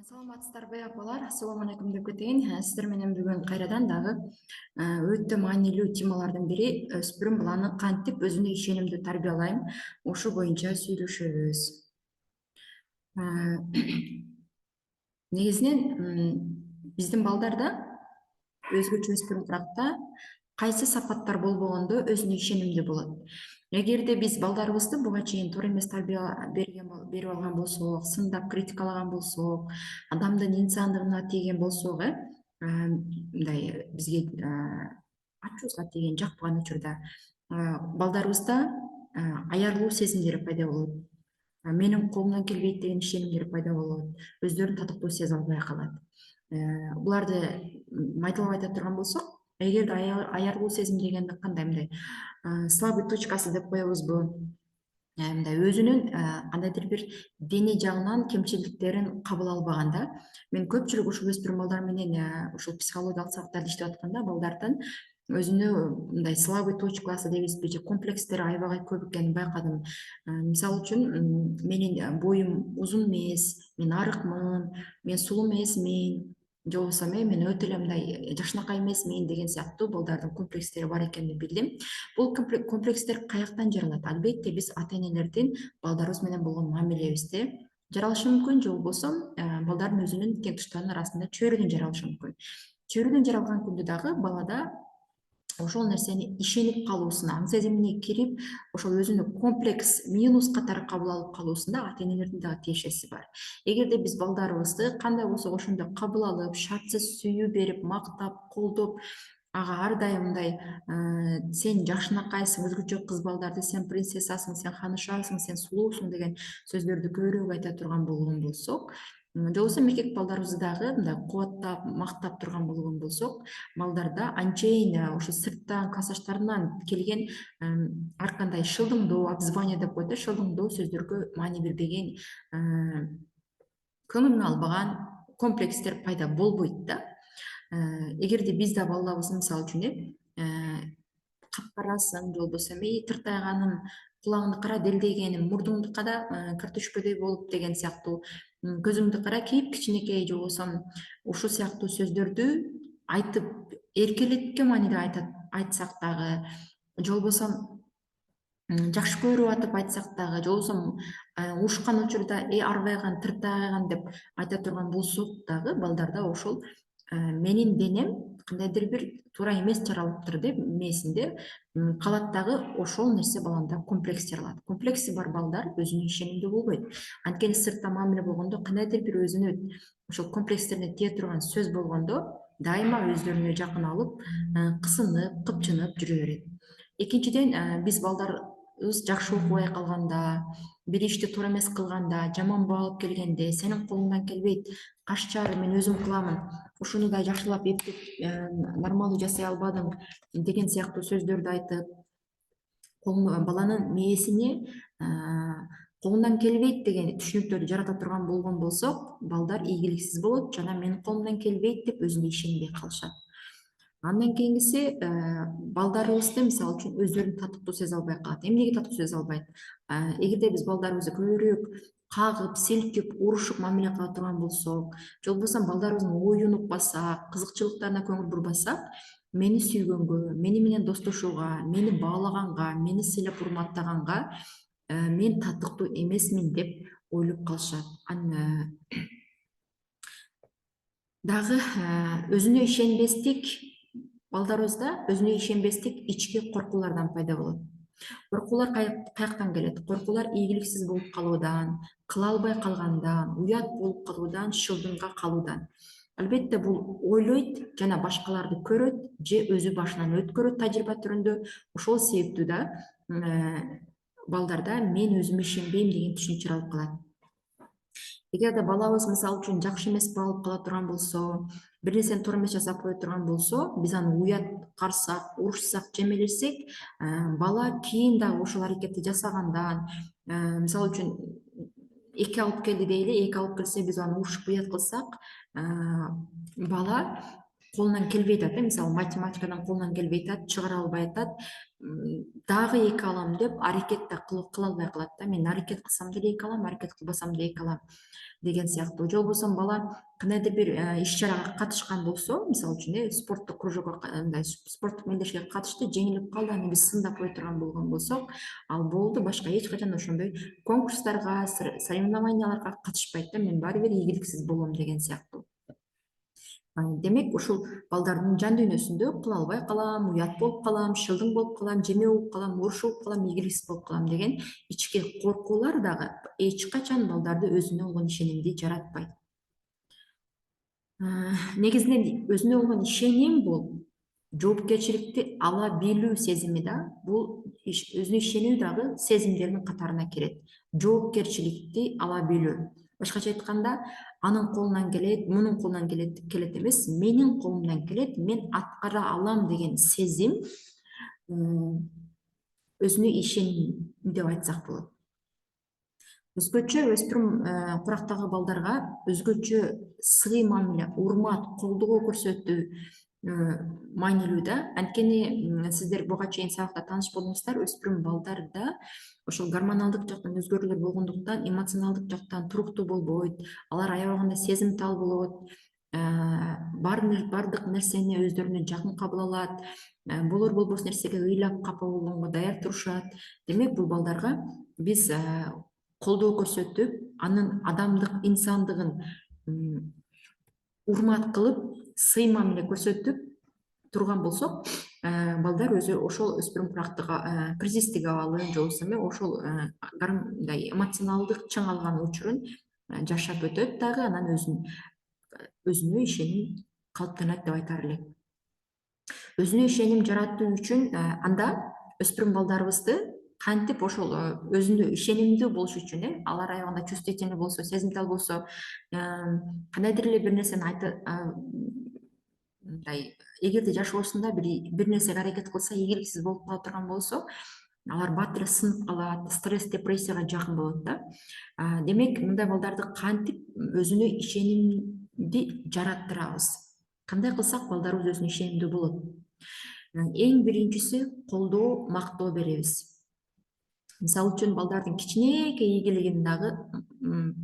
Саламатсыздарбы апалар, ассаламу алейкум деп кетейин. Сиздер менен бүгүн кайрадан дагы өтө маанилүү темалардын бири өспүрүм баланы кантип өзүнө ишенимдүү тарбиялайм, ошо боюнча сүйлөшөбүз. Негизинен биздин балдарда өзгөчө өспүрүм кайсы сапаттар болбогондо өзүнө ишенимдүү болот. Эгерде биз балдарыбызды буга чейин туура эмес тарбия берип алган болсок, сындап критикалаган болсок, адамдын инсандыгына тийген болсок, мындай бизге ачуубузга тийген, жакпаган учурда балдарыбызда аярлуу сезимдер пайда болот. Менин колумдан келбейт деген ишенимдер пайда болот. Өздөрүн татыктуу сезе албай калат. Буларды майдалап айта турган болсок, эгерде аярлуу сезим дегенди кандай мындай слабый точкасы деп коебузбу, мындай өзүнүн кандайдыр бир дене жагынан кемчиликтерин кабыл албаганда, мен көпчүлүк ушул өспүрүм балдар менен ушул психологиялык сабактарды иштеп атканда балдардын өзүнө мындай слабый точкасы дейбизби же комплекстери аябай көп экенин байкадым. Мисалы үчүн менин боюм узун эмес, мен арыкмын, мен сулуу эмесмин, же болбосо мен өтө эле мындай жакшынакай эмесмин деген сыяктуу балдардын комплекстери бар экенин билдим. Бул комплекстер каяктан жаралат? Албетте биз ата энелердин балдарыбыз менен болгон мамилебизде жаралышы мүмкүн, же болбосо балдардын өзүнүн кемтуштарынын арасында чөйрөдөн жаралышы мүмкүн. Чөйрөдөн жаралган күндө дагы балада ошол нерсени ишенип калуусуна, аң сезимине кирип, ошол өзүнө комплекс минус катары кабыл алып калуусунда ата энелердин дагы тиешеси бар. Эгерде биз балдарыбызды кандай болсо ошондой кабыл алып, шартсыз сүйүү берип, мактап, колдоп, ага ар дайым мындай сен жакшынакайсың, өзгөчө кыз балдарды сен принцессасың, сен ханышасың, сен сулуусуң деген сөздөрдү көбүрөөк айта турган болгон болсок, же болбосо эркек балдарыбызды дагы мындай кубаттап, мактап турган болгон болсок, балдарда анчейин ошо сырттан классташтарынан келген ар кандай шылдыңдоо, обзывание деп коет, шылдыңдоо сөздөргө маани бербеген, көңүлүнө албаган комплекстер пайда болбойт да. Эгерде биз да балдарыбызды мисалы үчүн капкарасың, же болбосо тыртайганың, кулагыңды кара делдегениң, мурдуңду кара картошкадөй болуп деген сыяктуу, көзүңдү кара кийип кичинекей, же болбосо ушул сыяктуу сөздөрдү айтып эркелеткен мааниде айтсак дагы, же болбосо жакшы көрүп атып айтсак дагы, же болбосо урушкан учурда арбайган, тыртайган деп айта турган болсок дагы, балдарда ошол менин денем кандайдыр бир туура эмес жаралыптыр деп мээсинде калат дагы, ошол нерсе баланда комплекс жаралат. Комплекси бар балдар өзүнө ишенимдүү болбойт. Анткени сыртта мамиле болгондо кандайдыр бир өзүнө ошол комплекстерине тие турган сөз болгондо дайыма өздөрүнө жакын алып, кысынып, кыпчынып жүрө берет. Экинчиден, биз балдарыбыз жакшы окубай калганда, бир ишти туура эмес кылганда, жаман баа алып келгенде, сенин колуңдан келбейт, каш чаар, мен өзүм кыламын, ушуну да жакшылап эптеп нормалдуу жасай албадың деген сыяктуу сөздөрдү айтып, баланын мээсине колундан келбейт деген түшүнүктөрдү жарата турган болгон болсок, балдар ийгиликсиз болот жана менин колумдан келбейт деп өзүнө ишенбей калышат. Андан кийинкиси, балдарыбызды мисалы үчүн өздөрүн татыктуу сезе албай калат. Эмнеге татыктуу сезе албайт? Эгерде биз балдарыбызды көбүрөөк кагып, силкип, урушуп мамиле кыла турган болсок, же болбосо балдарыбыздын оюн укпасак, кызыкчылыктарына көңүл бурбасак, мени сүйгөнгө, мени менен достошууга, мени баалаганга, мени сыйлап урматтаганга мен татыктуу эмесмин деп ойлоп калышат. Дагы өзүнө ишенбестик, балдарыбызда өзүнө ишенбестик ички коркуулардан пайда болот. Коркуулар каяктан келет? Коркуулар ийгиликсиз болуп калуудан, кыла албай калгандан, уят болуп калуудан, шылдыңга калуудан. Албетте бул ойлойт жана башкаларды көрөт же өзү башынан өткөрөт тажрыйба түрүндө. Ошол себептүү да балдарда мен өзүмө ишенбейм деген түшүнүк жаралып калат. Эгерде балабыз мисалы үчүн жакшы эмес баа алып кала турган болсо, бир нерсени туура эмес жасап кое турган болсо, биз аны уят карсак, урушсак, жемелесек, бала кийин дагы ошол аракетти жасагандан, мисалы үчүн эки алып келди дейли, эки алып келсе биз аны урушуп уят кылсак, бала колунан келбей атат, мисалы математикадан колунан келбей атат, чыгара албай атат, дагы эки алам деп аракет да кыла албай калат да. Мен аракет кылсам деле эки алам, аракет кылбасам да эки алам деген сыяктуу. Же болбосо бала кандайдыр бир иш чарага катышкан болсо, мисалы үчүн спорттук кружокко мындай спорттук мелдешке катышты, жеңилип калды, аны биз сындап кое турган болгон болсок, ал болду, башка эч качан ошондой конкурстарга, соревнованияларга катышпайт да, мен баары бир ийгиликсиз болом деген сыяктуу. Демек ушул балдардын жан дүйнөсүндө кыла албай калам, уят болуп калам, шылдың болуп калам, жеме болуп калам, уруш болуп калам, ийгиликсиз болуп калам деген ички коркуулар дагы эч качан балдарды өзүнө болгон ишенимди жаратпайт. Негизинен өзүнө болгон ишеним бул жоопкерчиликти ала билүү сезими да, бул өзүнө ишенүү дагы сезимдердин катарына кирет. Жоопкерчиликти ала билүү. Башкача айтканда, анын колунан келет, мунун колунан келет эмес, менин колумдан келет, мен аткара алам деген сезим өзүнө ишеним деп айтсак болот. Өзгөчө өспүрүм курактагы балдарга өзгөчө сый мамиле, урмат, колдоо көрсөтүү маанилүү да. Анткени сиздер буга чейин сабакта тааныш болдуңуздар, өспүрүм балдарда ошол гормоналдык жактан өзгөрүүлөр болгондуктан эмоционалдык жактан туруктуу болбойт, алар аябагында сезимтал болот, баардык нерсени өздөрүнө жакын кабыл алат, болор болбос нерсеге ыйлап капа болгонго даяр турушат. Демек бул балдарга биз колдоо көрсөтүп, анын адамдык инсандыгын урмат кылып, сый мамиле көрсөтүп турган болсок, балдар өзү ошол өспүрүм курактык кризистик абалын же болбосо ошол мындай эмоционалдык чың алган учурун жашап өтөт дагы, анан өзүнө ишеним калыптанат деп айтаар элек. Өзүнө ишеним жаратуу үчүн анда өспүрүм балдарыбызды кантип ошол өзүнө ишенимдүү болуш үчүн, алар аябагында чувствительный болсо, сезимтал болсо, кандайдыр эле бир нерсени мындай, эгерде жашоосунда бир нерсеге аракет кылса, ийгиликсиз болуп кала турган болсо, алар баары эле сынып калат, стресс, депрессияга жакын болот да. Демек, мындай балдарды кантип өзүнө ишенимди жараттырабыз? Кандай кылсак балдарыбыз өзүнө ишенимдүү болот? Эң биринчиси колдоо, мактоо беребиз. Мисалы үчүн балдардын кичинекей ийгилигин дагы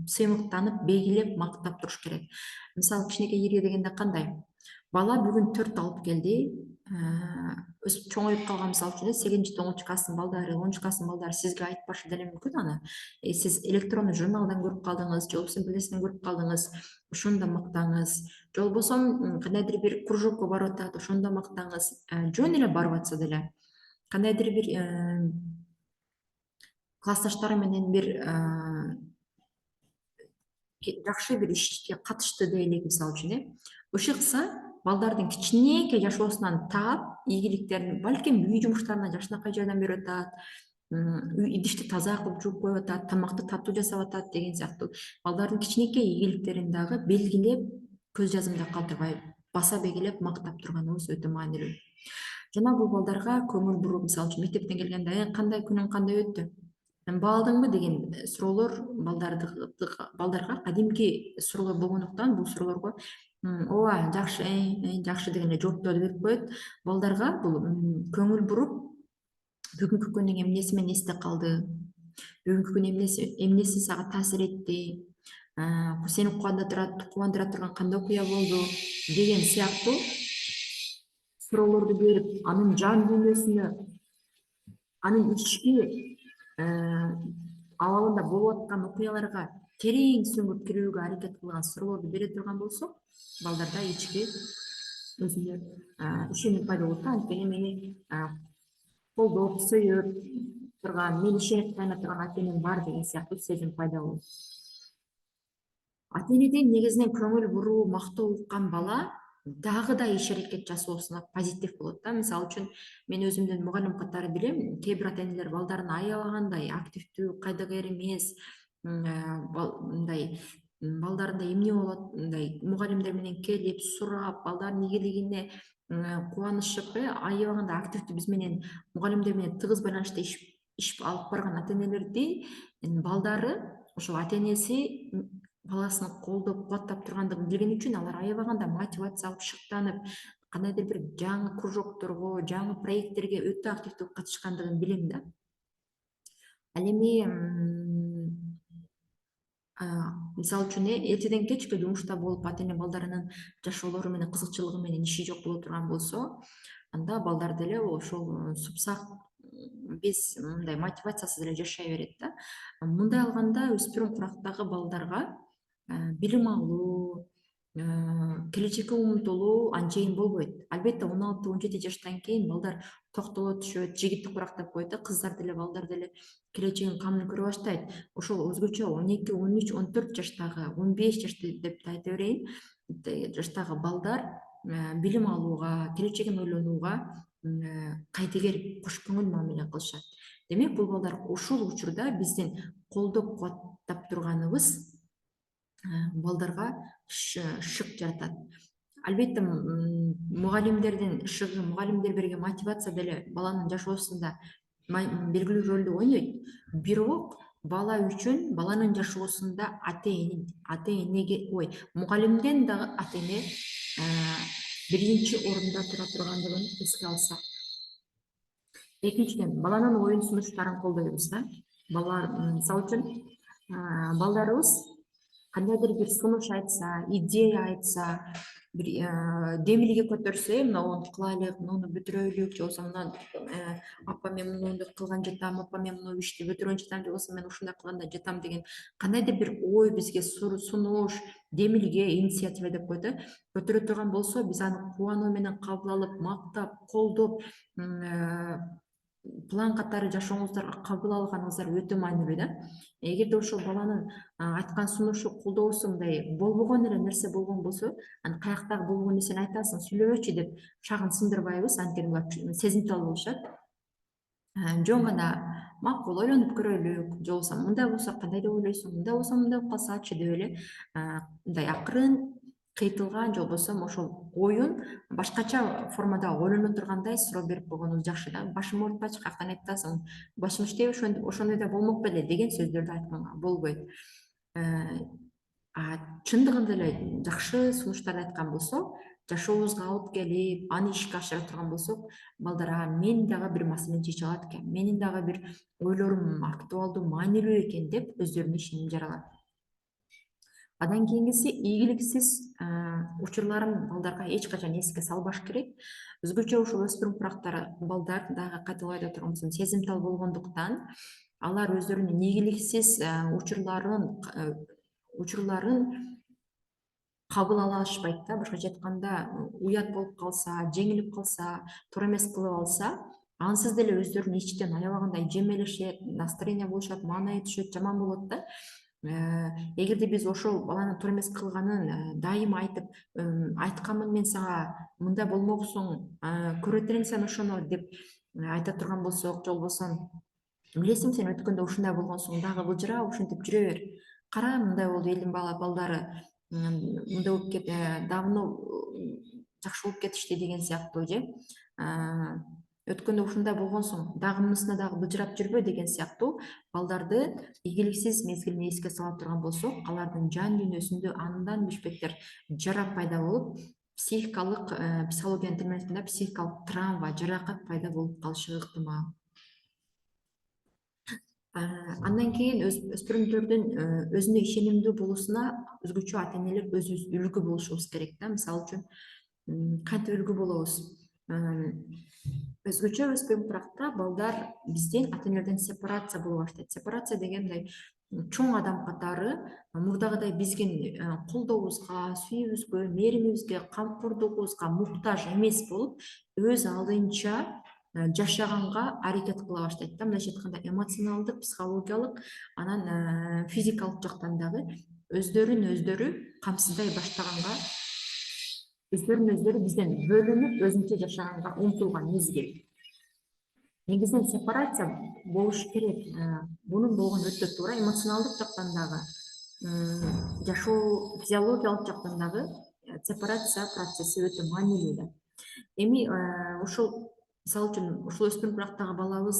сыймыктанып, бейгилеп, мактап туруш керек. Мисалы кичинекей ийгилик дегенде кандай? Бала бүгүн 4 алып келди, өсүп чоңоюп калган, мисалы үчүн 8-9 класстын балдары, 10 класстын балдары сизге айтпашы деле мүмкүн аны. Сиз электрондук журналдан көрүп калдыңыз, же болбосо билесизден көрүп калдыңыз, ошону да мактаңыз. Же болбосо кандайдыр бир кружокко барып атат, ошону да мактаңыз. Жөн эле барып атса деле, кандайдыр бир классташтары менен бир жакшы бир ишке катышты дейли, мисалы үчүн, ошо кылса балдардын кичинекей жашоосунан таап, ийгиликтерин, балким үй жумуштарына жакшынакай жардам берип атат, идишти таза кылып жууп коюп атат, тамакты таттуу жасап атат деген сыяктуу балдардын кичинекей ийгиликтерин дагы белгилеп, көз жазымда калтырбай баса бегилеп мактап турганыбыз өтө маанилүү. Жана бул балдарга көңүл буруп, мисалы үчүн мектептен келгенде кандай күнүң кандай өттү, баалдыңбы деген суроолор балдарга кадимки суроолор болгондуктан бул суроолорго ооба жакшы, жакшы деген эле жоопторду берип коет. Балдарга бул көңүл буруп, бүгүнкү күнүң эмнеси менен эсте калды, бүгүнкү күн эмнеси сага таасир этти, сени кубандыра турган кандай окуя болду деген сыяктуу суроолорду берип, анын жан дүйнөсүнө, анын ички абалында болуп аткан окуяларга терең сүңгүп кирүүгө аракет кылган суроолорду бере турган болсок, балдарда ички өзүнө ишеним пайда болот да. Анткени мени колдоп, сүйүп турган, мени ишенип таяна турган ата энем бар деген сыяктуу сезим пайда болот. Ата энеден негизинен көңүл буруу, мактоо уккан бала дагы да иш аракет жасоосуна позитив болот да. Мисалы үчүн мен өзүмдүн мугалим катары билем, кээ бир ата энелер балдарын аябагандай активдүү, кайдыгер эмес, мындай балдарында эмне болот, мындай мугалимдер менен келип, сурап, балдардын ийгилигине кубанышып, аябагында активдүү биз менен мугалимдер менен тыгыз байланышта иш алып барган ата энелерди балдары ошол ата энеси баласын колдоп кубаттап тургандыгын билген үчүн алар аябаганда мотивация алып шыктанып кандайдыр бир жаңы кружокторго, жаңы проекттерге өтө активдүү катышкандыгын билем да. Ал эми мисалы үчүн эртеден кечке жумушта болуп ата эне балдарынын жашоолору менен кызыкчылыгы менен иши жок боло турган болсо, анда балдар деле ошол супсак без мындай мотивациясыз эле жашай берет да. Мындай алганда өспүрүм курактагы балдарга билим алуу, келечекке умтулуу анчейин болбойт. Албетте 16-17 жаштан кийин балдар токтоло түшөт, жигиттик курактап коет да, кыздар деле балдар деле келечегин камын көрө баштайт. Ошол өзгөчө 12, 13, 14 жаштагы, 15 жашты деп да айта берейин, жаштагы балдар билим алууга, келечегин ойлонууга кайдыгер кош көңүл мамиле кылышат. Демек бул балдар ушул учурда биздин колдоп кубаттап турганыбыз балдарга шык жаратат. Албетте мугалимдердин шыгы, мугалимдер берген мотивация деле баланын жашоосунда белгилүү ролду ойнойт. Бирок бала үчүн баланын жашоосунда ата энеге, мугалимден дагы ата эне биринчи орунда тура тургандыгын эске алсак. Экинчиден, баланын оюн сунуштарын колдойбуз да. Балдар, мисалы үчүн, балдарыбыз кандайдыр бир сунуш айтса, идея айтса, бир демилге көтөрсө, мына кылайлык, муну бүтүрөлүк, же болбосо мына апа мен муну кылган жатам, апа мен муну ишти бүтүргөн жатам, же болбосо мен ушундай кылганда жатам деген кандайдыр бир ой бизге сунуш, демилге, инициатива деп коет көтөрө турган болсо, биз аны кубануу менен кабыл алып, мактап, колдоп, план катары жашооңуздарга кабыл алганыңыздар өтө маанилүү да. Эгерде ошол баланын айткан сунушу, колдоосу мындай болбогон эле нерсе болгон болсо, анан каяктагы болбогон нерсени айтасың, сүйлөбөчү деп шагын сындырбайбыз, анткени булар сезимтал болушат. Жөн гана макул ойлонуп көрөлүк, же болбосо мындай болсо кандай деп ойлойсуң, мындай болсо мындай болуп калсачы деп эле мындай акырын кыйтылган, же болбосо ошол оюн башкача формада ойлоно тургандай суроо берип койгонубуз жакшы да. Башым оорутпачы, каяктан айтып атасың, башым иштейби, ошондой да болмок беле деген сөздөрдү айтканга болбойт. Чындыгында эле жакшы сунуштарды айткан болсок, жашообузга алып келип, аны ишке ашыра турган болсок, балдар мен дагы бир маселени чече алат экен, менин дагы бир ойлорум актуалдуу, маанилүү экен деп өздөрүнө ишеним жаралат. Андан кийинкиси ийгиликсиз учурларын балдарга эч качан эске салбаш керек. Өзгөчө ушул өспүрүм курактар балдар дагы кайталап айта турган болсом, сезимтал болгондуктан алар өздөрүнүн ийгиликсиз учурларын кабыл ала алышпайт да. Башкача айтканда, уят болуп калса, жеңилип калса, туура эмес кылып алса, ансыз деле өздөрүн ичтен аябагандай жемелешет, настроение болушат, маанайы түшөт, жаман болот да. Эгерде биз ошол баланын туура эмес кылганын дайыма айтып, айтканмын мен сага, мындай болмоксуң, көрө терең сен ошону деп айта турган болсок, же болбосо билесиң сен өткөндө ушундай болгонсуң, дагы былжыра ушинтип жүрө бер. Кара, мындай болду элдин балдары, мындай болуп давно жакшы болуп кетишти деген сыяктуу, же өткөндө ушундай болгонсуң, дагы мунусуна дагы былжырап жүрбө деген сыяктуу балдарды ийгиликсиз мезгилин эске сала турган болсок, алардын жан дүйнөсүндө андан бешпеттер жара пайда болуп, психологиянын тилинен айтканда психикалык травма, жаракат пайда болуп калышы ыктымал. Андан кийин өспүрүмдөрдүн өзүнө ишенимдүү болуусуна өзгөчө ата энелер өзүбүз үлгү болушубуз керек да. Мисалы үчүн, кантип үлгү болобуз? Өзгөчө өспүрүм куракта балдар бизден, ата энелерден сепарация боло баштайт. Сепарация деген мындай чоң адам катары мурдагыдай бизге колдообузга, сүйүүбүзгө, мээримибизге, камкордугубузга муктаж эмес болуп, өз алдынча жашаганга аракет кыла баштайт да. Мындайча айтканда, эмоционалдык, психологиялык, анан физикалык жактан дагы өздөрүн өздөрү камсыздай баштаганга, өздөрүн өздөрү бизден бөлүнүп, өзүнчө жашаганга умтулган мезгил. Негизинен сепарация болуш керек. Бунун болгону өтө туура. Эмоционалдык жактан дагы, жашоо физиологиялык жактан дагы сепарация процесси өтө маанилүү да. Эми ошол, мисалы үчүн, ушул өспүрүм курактагы балабыз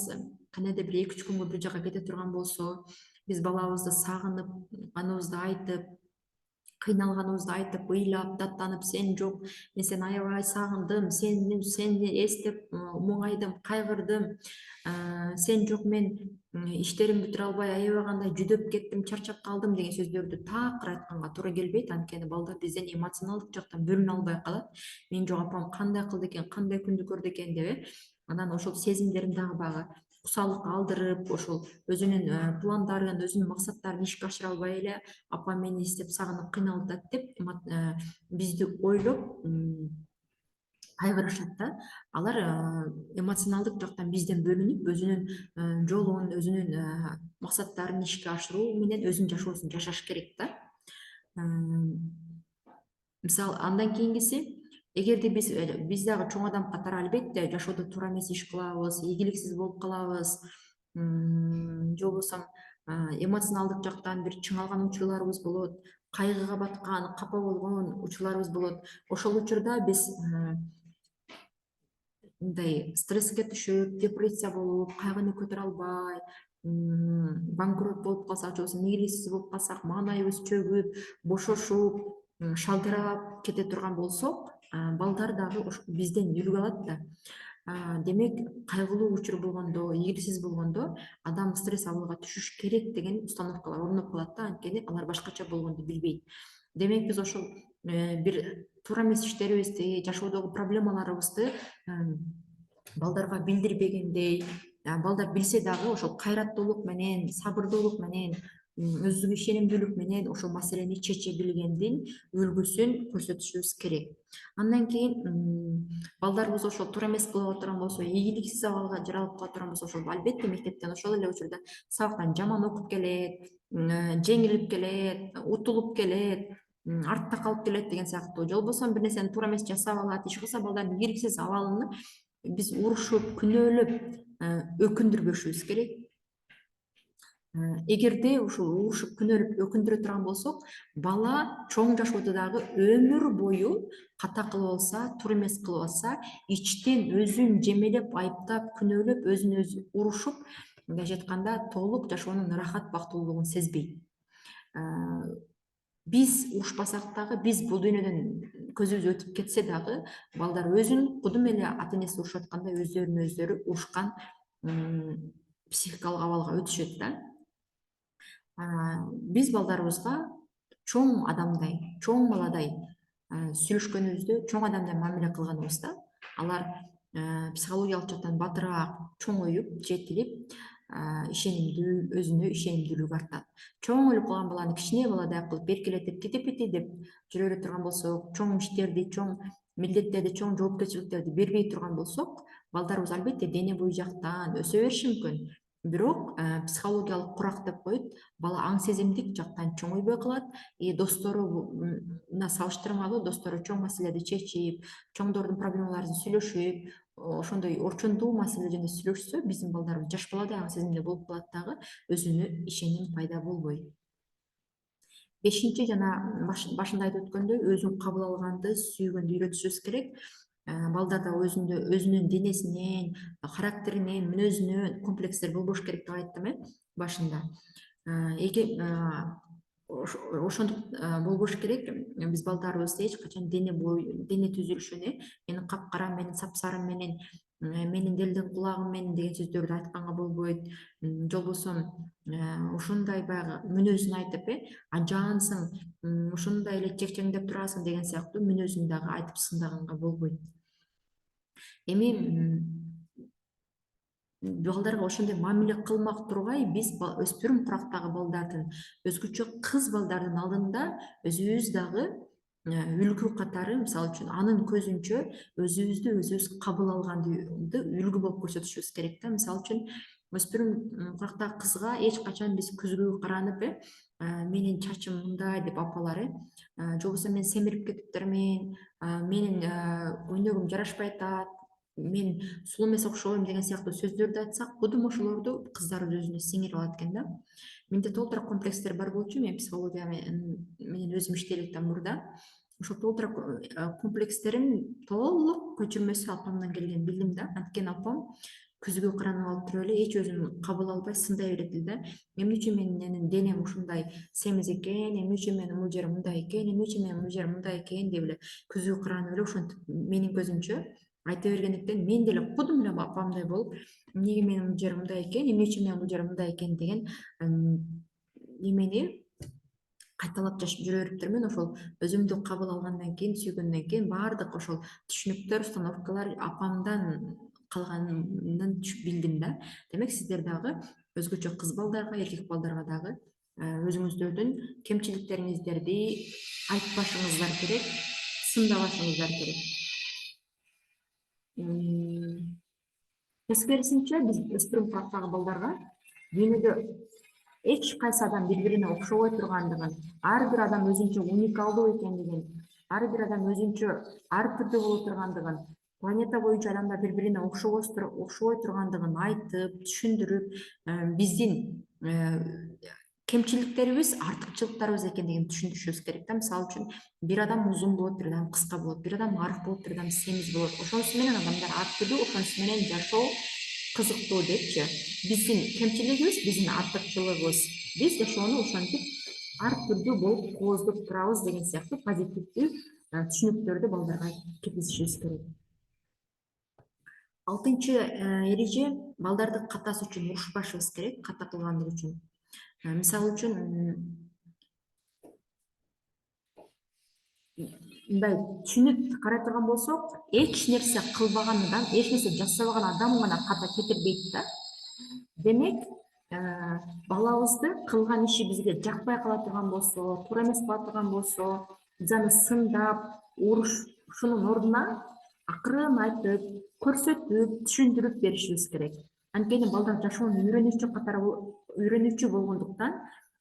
кандайдыр бир 2-3 күнгө бир жака кете турган болсо, биз балабызды сагынып, каныбызды айтып, кыйналганыбызды айтып, ыйлап, даттанып, сен жок, мен сени аябай сагындым, сени эстеп муңайдым, кайгырдым, сен жок мен иштеримди бүтүрө албай аябай кандай жүдөп кеттим, чарчап калдым деген сөздөрдү такыр айтканга туура келбейт. Анткени балдар бизден эмоционалдык жактан бөлүнө албай калат. Мен жок апам кандай кылды экен, кандай күндү көрдү экен деп, анан ошол сезимдерин дагы баягы кусалыкка алдырып, ошол өзүнүн пландарын, өзүнүн максаттарын ишке ашыра албай эле апам мени издеп сагынып кыйналып атат деп бизди ойлоп кайгырышат да. Алар эмоционалдык жактан бизден бөлүнүп, өзүнүн жолун, өзүнүн максаттарын ишке ашыруу менен өзүнүн жашоосун жашаш керек да. Мисалы андан кийингиси, эгерде биз дагы чоң адам катары албетте жашоодо туура эмес иш кылабыз, ийгиликсиз болуп калабыз, же болбосо эмоционалдык жактан бир чыңалган учурларыбыз болот, кайгыга баткан, капа болгон учурларыбыз болот. Ошол учурда биз мындай стресске түшүп, депрессия болуп, кайгыны көтөрө албай, банкрот болуп калсак, же болбосо мээликсиз болуп калсак, маанайыбыз чөгүп, бошошуп, шалдырап кете турган болсок, балдар дагы бизден үлгү алат да. Демек, кайгылуу учур болгондо, ийгиликсиз болгондо адам стресс абалга түшүш керек деген установкалар орноп калат да, анткени алар башкача болгонду билбейт. Демек, биз ошол бир туура эмес иштерибизди, жашоодогу проблемаларыбызды балдарга билдирбегендей, балдар билсе дагы ошол кайраттуулук менен, сабырдуулук менен, өзүгө ишенимдүүлүк менен ошол маселени чече билгендин үлгүсүн көрсөтүшүбүз керек. Андан кийин балдарыбыз ошол туура эмес кылып отурган болсо, ийгиликсиз абалга жаралып кала турган болсо, ошол албетте мектептен ошол эле учурда сабактан жаман окуп келет, жеңилип келет, утулуп келет, артта калып келет деген сыяктуу. Же болбосо бир нерсени туура эмес жасап алат, иш кылса балдардын ийгиликсиз абалын биз урушуп, күнөөлөп, өкүндүрбөшүбүз керек. Эгерде ушул урушуп, күнөөлөп, өкүндүрө турган болсок, бала чоң жашоодо дагы өмүр бою ката кылып алса, туура эмес кылып алса, ичтен өзүн жемелеп, айыптап, күнөөлөп, өзүн өзү урушуп, мындайча айтканда, толук жашоонун ырахат, бактылуулугун сезбейт. Биз урушпасак дагы, биз бул дүйнөдөн көзүбүз өтүп кетсе дагы, балдар өзүн кудум эле ата энеси урушуп аткандай өздөрүн өздөрү урушкан психикалык абалга өтүшөт да. Биз балдарыбызга чоң адамдай, чоң баладай сүйлөшкөнүбүздө, чоң адамдай мамиле кылганыбызда, алар психологиялык жактан батыраак чоңоюп, жетилип, ишенимдүү, өзүнө ишенимдүүлүгү артат. Чоң өлүп калган баланы кичине баладай кылып эркелетип, тити деп жүрө бере турган болсок, чоң иштерди, чоң милдеттерди, чоң жоопкерчиликтерди бербей турган болсок, балдарыбыз албетте дене бою жактан өсө бериши мүмкүн. Бирок психологиялык курак деп коет, бала аң сезимдик жактан чоңойбой калат, досторуна салыштырмалуу, достору чоң маселелерди чечип, чоңдордун проблемаларын сүйлөшүп, ошондой орчундуу маселе жөнүндө сүйлөшсө, биздин балдарыбыз жаш баладай аң сезимдүү болуп калат дагы, өзүнө ишеним пайда болбойт. Бешинчи, жана башында айтып өткөндөй, өзүн кабыл алганды, сүйгөндү үйрөтүшүбүз керек. Балдарда өзүнүн денесинен, характеринен, мүнөзүнөн комплекстер болбош керек деп айттым башында. Ошондук болбош керек. Биз балдарыбызды эч качан дене түзүлүшүнө менин капкара, менин сапсарым менен, менин делдин кулагым менен деген сөздөрдү айтканга болбойт. Же болбосо ушундай баягы мүнөзүн айтып, ажаансың, ушундай эле чекчеңдеп турасың деген сыяктуу мүнөзүн дагы айтып сындаганга болбойт. Эми балдарга ошондой мамиле кылмак тургай, биз өспүрүм курактагы балдардын, өзгөчө кыз балдардын алдында өзүбүз дагы үлгү катары, мисалы үчүн анын көзүнчө өзүбүздү өзүбүз кабыл алганды үлгү болуп көрсөтүшүбүз керек да. Мисалы үчүн өспүрүм курактагы кызга эч качан биз күзгү каранып, менин чачым мындай деп апалар, же болбосо мен семирип кетиптермин, менин өнөгүм жарашпай атат, мен сулуу эмес окшойм деген сыяктуу сөздөрдү айтсак, кудум ошолорду кыздарыбыз өзүнө сиңирип алат экен да. Менде толтура комплекстер бар болчу, мен психология менен өзүм иштей электен мурда. Ошол толтура комплекстерим толук көчүрмөсү апамдан келген билдим да. Анткени апам көзгө каранып алып туруп эле эч өзүн кабыл албай сындай берет да. Эмне үчүн менин денем ушундай семиз экен, эмне үчүн менин бул жерим мындай экен, эмне үчүн менин бул жерим мындай экен деп эле көзгө каранып эле ошентип менин көзүмчө айта бергендиктен мен деле кудум эле апамдай болуп, эмнеге менин бул жерим мындай экен, эмне үчүн менин бул жерим мындай экен деген эмени кайталап жашып жүрө бериптирмин. Ошол өзүмдү кабыл алгандан кийин, сүйгөндөн кийин баардык ошол түшүнүктөр, установкалар апамдан калганын билдим да. Демек сиздер дагы өзгөчө кыз балдарга, эркек балдарга дагы өзүңүздөрдүн кемчиликтериңиздерди айтпашыңыздар керек, сындабашыңыздар керек. Тескерисинче биз өспүрүм курактагы балдарга дүйнөдө эч кайсы адам бири бирине окшобой тургандыгын, ар бир адам өзүнчө уникалдуу экендигин, ар бир адам өзүнчө ар түрдүү боло тургандыгын, планета боюнча адамдар бири бирине окшобой тургандыгын айтып, түшүндүрүп, биздин кемчиликтерибиз артыкчылыктарыбыз экендигин түшүндүрүшүбүз керек да. Мисалы үчүн бир адам узун болот, бир адам кыска болот, бир адам арык болот, бир адам семиз болот. Ошонусу менен адамдар ар түрдүү, ошонусу менен жашоо кызыктуу депчи. Биздин кемчилигибиз, биздин артыкчылыгыбыз. Биз жашоону ошентип ар түрдүү болуп кооздоп турабыз деген сыяктуу позитивдүү түшүнүктөрдү балдарга киргизишибиз керек. 6-чы эреже: балдарды катасы үчүн урушпашыбыз керек, ката кылгандыгы үчүн. Мисалы үчүн мындай түшүнүп карай турган болсок, эч нерсе кылбаган адам, эч нерсе жасабаган адам гана ката кетирбейт да. Демек, балабызды кылган иши бизге жакпай кала турган болсо, туура эмес кала турган болсо, биз аны сындап, урушуунун ордуна акырын айтып, көрсөтүп, түшүндүрүп беришибиз керек. Анткени балдар жашоону үйрөнүүчү болгондуктан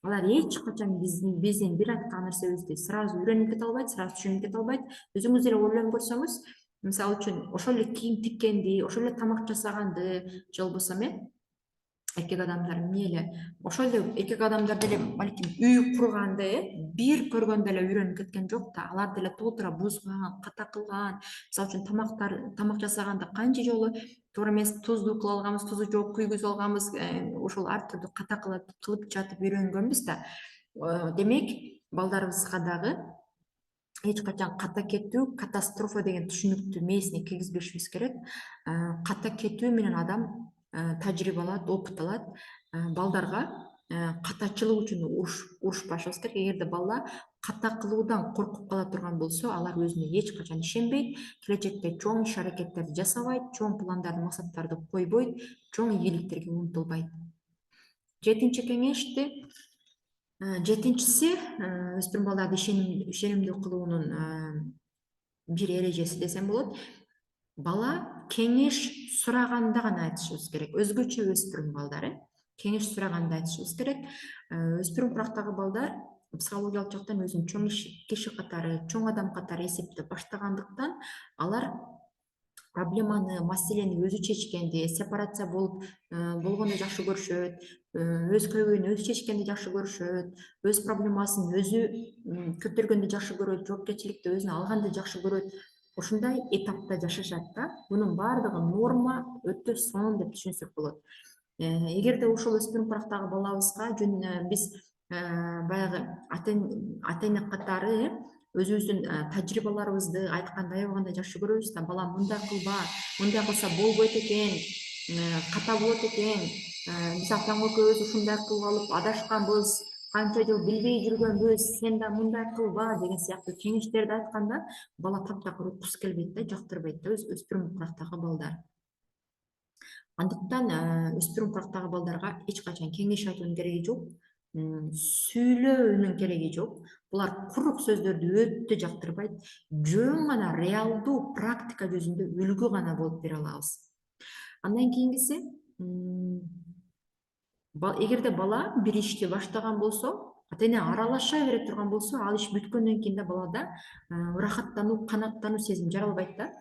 алар эч качан биздин бир айткан нерсебизди сразу үйрөнүп кете албайт, сразу түшүнүп кете албайт. Өзүңүз деле ойлонуп көрсөңүз, мисалы үчүн ошол эле кийим тиккенди, ошол эле тамак жасаганды, же болбосо эркек адамдар эмне эле ошол эле эркек адамдар деле балким үй курганды бир көргөндө эле үйрөнүп кеткен жок да. Алар деле толтура бузган, ката кылган. Мисалы үчүн тамак жасаганда канча жолу туура эмес тузду кыла алганбыз, тузу жок күйгүзүп алганбыз, ошол ар түрдүү ката кылып жатып үйрөнгөнбүз да. Демек, балдарыбызга дагы эч качан ката кетүү, катастрофа деген түшүнүктү мээсине киргизбешибиз керек. Ката кетүү менен адам тажрыйба алат, опыт алат. Балдарга катачылык үчүн урушпашыбыз керек. Эгерде бала ката кылуудан коркуп кала турган болсо, алар өзүнө эч качан ишенбейт, келечекте чоң иш аракеттерди жасабайт, чоң пландарды, максаттарды койбойт, чоң ийгиликтерге умтулбайт. Жетинчиси өспүрүм балдарды ишенимдүү кылуунун бир эрежеси десем болот. Бала кеңеш сураганда гана айтышыбыз керек. Өзгөчө өспүрүм балдар кеңеш сураганда айтышыбыз керек. Өспүрүм курактагы балдар психологиялык жактан өзүн чоң киши катары, чоң адам катары эсептеп баштагандыктан алар проблеманы, маселени өзү чечкенди, сепарация болгонду жакшы көрүшөт, өз көйгөйүн өзү чечкенди жакшы көрүшөт, өз проблемасын өзү көтөргөндү жакшы көрөт, жоопкерчиликти өзүнө алганды жакшы көрөт. Ушундай этапта жашашат да. Бунун баардыгы норма, өтө сонун деп түшүнсөк болот. Эгерде ошол өспүрүм курактагы балабызга биз баягы ата эне катары өзүбүздүн тажрыйбаларыбызды айтканда, аябаганда жакшы көрөбүз да. Балам, мындай кылба, мындай кылса болбойт экен, ката болот экен, биз атаң экөөбүз ушундай кылып алып адашканбыз, канча жыл билбей жүргөнбүз, сен да мындай кылба деген сыяктуу кеңештерди айтканда бала таптакыр уккусу келбейт да, жактырбайт да өспүрүм курактагы балдар. Андыктан өспүрүм курактагы балдарга эч качан кеңеш айтуунун кереги жок, сүйлөөнүн кереги жок. Булар курук сөздөрдү өтө жактырбайт. Жөн гана реалдуу практика жүзүндө үлгү гана болуп бере алабыз. Андан кийингиси, эгерде бала бир ишти баштаган болсо, ата эне аралаша бере турган болсо, ал иш бүткөндөн кийин да балада ырахаттануу, канааттануу сезими жаралбайт да.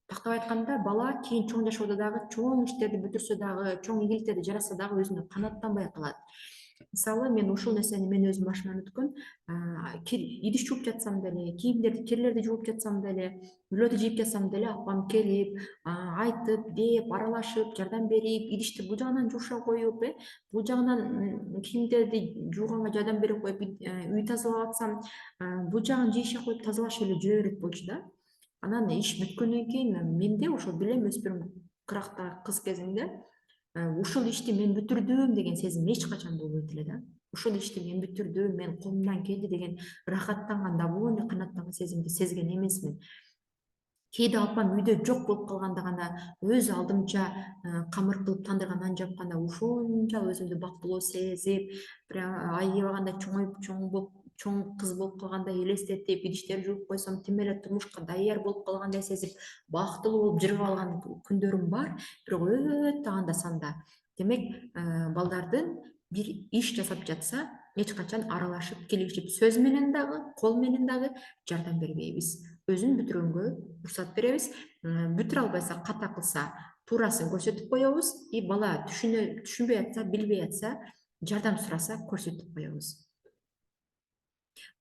Тактап айтканда, бала кийин чоң жашоодо дагы чоң иштерди бүтүрсө дагы, чоң ийгиликтерди жаратса дагы өзүнө канааттанбай калат. мисалы мен ушул нерсени мен өзүм башыман өткөн, идиш жууп жатсам деле, кийимдерди, кирлерди жууп жатсам деле, үйлөрдү жыйып жатсам деле апам келип, айтып, деп, аралашып, жардам берип, идишти бул жагынан жууша коюп, бул жагынан кийимдерди жууганга жардам берип коюп, үй тазалап атсам, бул жагын жыйыша коюп тазалашып эле жүрө берет болчу да. Анан иш бүткөндөн кийин менде ошол билем өспүрүм кырактагы кыз кезинде ушул ишти мен бүтүрдүм деген сезим эч качан болбойт эле да. Ушул ишти мен бүтүрдүм, мен колумдан келди деген ырахаттанган, довольный, канааттанган сезимди сезген эмесмин. Кээде апам үйдө жок болуп калганда гана өз алдымча камыр кылып тандырган нан жапканда ушунча өзүмдү бактылуу сезип, прям айыбагандай чоң кыз болуп калгандай элестетип, идиштер жууп койсом тим эле турмушка даяр болуп калгандай сезип, бактылуу болуп жыргап алган күндөрүм бар, бирок өтө анда санда. Демек, балдардын бир иш жасап жатса, эч качан аралашып, келишип, сөз менен дагы, кол менен дагы жардам бербейбиз. Өзүн бүтүргөнгө уруксат беребиз. Бүтүрө албайса, ката кылса туурасын көрсөтүп коебуз, и бала түшүнбөй атса, билбей атса, жардам сураса көрсөтүп коебуз.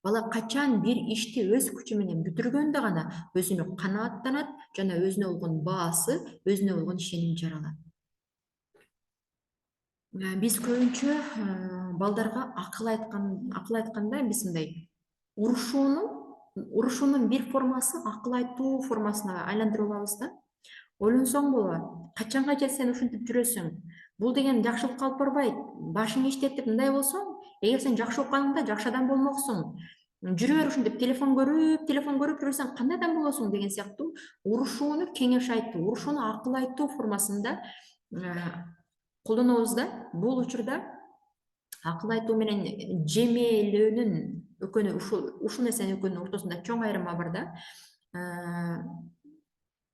Бала качан бир ишти өз күчү менен бүтүргөндө гана өзүнө канааттанат жана өзүнө болгон баасы, өзүнө болгон ишеним жаралат. Биз көбүнчө балдарга акыл айтканда биз мындай урушуунун бир формасы акыл айтуу формасына айландырып алабыз да. Ойлонсоң болот, качанга чейин сен ушинтип жүрөсүң? Бул деген жакшылыкка алып барбайт. Башыңды иштетип мындай болсоң, эгер сен жакшы окуганда жакшы адам болмоксуң. Жүрө бер ушинтип телефон көрүп жүрсөң кандай адам болосуң деген сыяктуу урушууну кеңеш айтуу, урушууну акыл айтуу формасында колдонобуз да. Бул учурда акыл айтуу менен жемээлөөнүн экөөнү ушул нерсенин экөөнүн ортосунда чоң айырма бар да.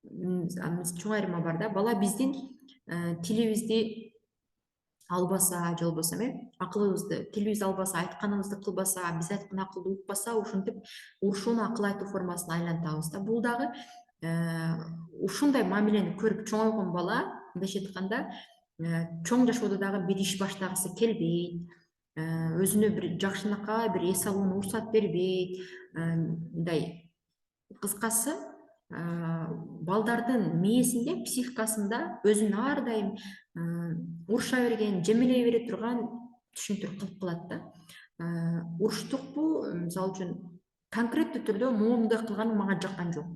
Чоң айырма бар да. Бала биздин тилибизди албаса, же болбосо тилибизди албаса, айтканыбызды кылбаса, биз айткан акылды укпаса, ушинтип урушууну акыл айтуу формасына айлантабыз да. Бул дагы ушундай мамилени көрүп чоңойгон бала, мындайча айтканда, чоң жашоодо дагы бир иш баштагысы келбейт, өзүнө бир жакшынакай бир эс алууна уруксат бербейт, мындай кыскасы, балдардын мээсинде, психикасында өзүн ар дайым уруша берген, жемелей бере турган түшүнүктөр калып калат да. Уруштукпу, мисалы үчүн конкреттүү түрдө моундай кылганың мага жаккан жок.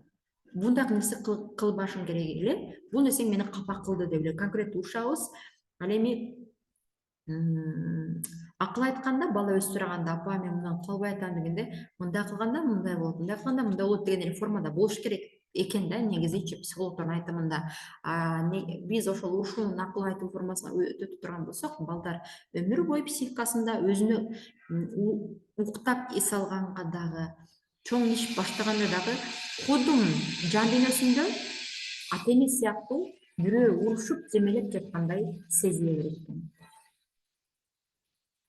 Мындай нерсе кылбашым керек эле. Бул нерсе мени капа кылды деп эле конкреттүү урушабыз. Ал эми акыл айтканда, бала өз сураганда, апа мен мындан кыла албай атам дегенде, мындай кылганда мындай болот, мындай кылганда мындай болот деген эле формада болуш керек экен да, негизичи психологдордун айтымында. Биз ошол урушуунун акыл айтуу формасына өтө турган болсок, балдар өмүр бою психикасында өзүнө уктап эс алганга дагы, чоң иш баштаганда дагы кудум жан дүйнөсүндө ата эне сыяктуу бирөө урушуп жемелеп жаткандай сезиле берет экен.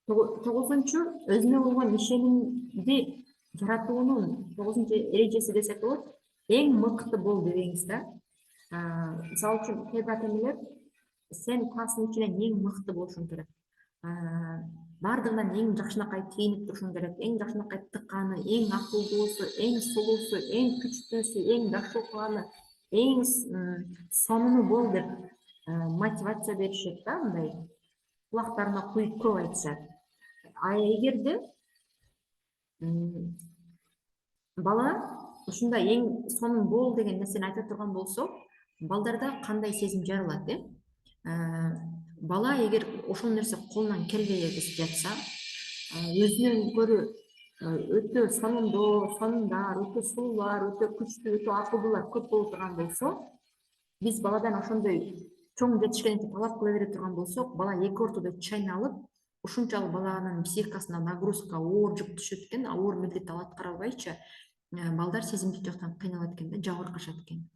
Тогузунчу, өзүнө болгон ишенимди жаратуунун 9 эрежеси десек болот, эң мыкты бол дебеңиз да. Мисалы үчүн кээ бир ата энелер сен класстын ичинен эң мыкты болушуң керек. Бардыгынан эң жакшынакай кийинип турушуң керек, эң жакшынакай тыкканы, эң акылдуусу, эң сулуусу, эң күчтүүсү, эң жакшы окуганы, эң сонуну бол деп мотивация беришет да, мындай кулактарына куюп көп айтышат. Эгерде бала ушундай эң сонун бол деген нерсени айта турган болсо, балдарда кандай сезим жаралат, бала эгер ошол нерсе колунан келбей жатса, өзүнөн көрө өтө сонундар, өтө сулуулар, өтө күчтүү, өтө акылдуулар көп боло турган болсо, биз баладан ошондой чоң жетишкендикти талап кыла бере турган болсок, бала эки ортодо чайналып, ушунчалык баланын психикасына нагрузка, оор жүк түшөт экен, оор милдетти ал аткара албайчы, балдар сезимдик жактан кыйналат экен да, жабыркашат экен.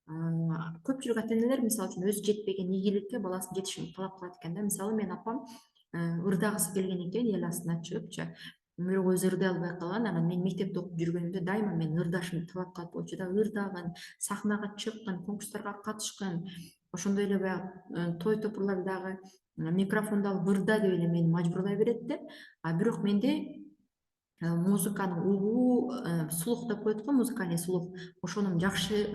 Көпчүлүк ата энелер мисалы үчүн өзү жетпеген ийгиликке баласын жетишин талап кылат экен да. Мисалы менин апам ырдагысы келген экен эл астына чыгыпчы, бирок өзү ырдай албай калган. Анан мен мектепте окуп жүргөнүмдө дайыма менин ырдашымды талап кылат болчу да, ырдагын, сахнага чыккын, конкурстарга катышкын, ошондой эле баягы той топурлардагы микрофонду алып ырда деп эле мени мажбурлай берет да. Бирок менде музыканын угуу, слух деп коет го, музыкальный слух, ошонун жакшы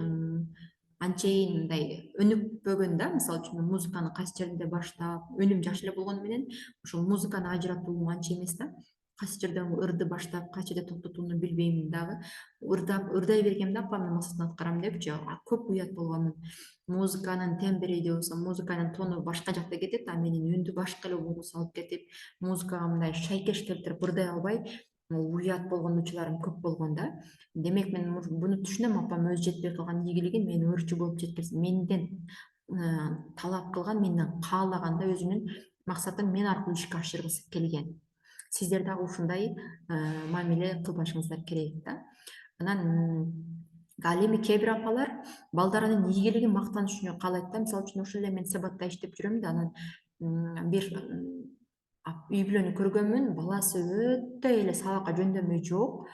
анчейин мындай өнүкпөгөн да. Мисалы үчүн мен музыканы кайсы жеринде баштап, үнүм жакшы эле болгону менен ошол музыканы ажыратуум анча эмес да. Кайсы жерден ырды баштап, кайсы жерде токтотууну билбейм дагы. Ырдай бергем да, апамдын максатын аткарам депчи, көп уят болгонмун. Музыканын тембри же болбосо музыканын тону башка жакта кетет, а менин үндү башка эле образ алып кетип, музыкага мындай шайкеш келтирип ырдай албай уят болгон учурларым көп болгон да. Демек мен буну түшүнөм, апам өзү жетпей калган ийгилигин мен өрчү болуп жеткирсем, менден талап кылган, менден каалаган да, өзүнүн максатын мен аркылуу ишке ашыргысы келген. Сиздер дагы ушундай мамиле кылбашыңыздар керек да. Анан ал эми кээ бир апалар балдарынын ийгилигин мактаныч үчүн каалайт да. Мисалы үчүн ошол эле мен Себатта иштеп жүрөм да, анан бир үй бүлөнү көргөнмүн, баласы өтө эле сабакка жөндөмү жок,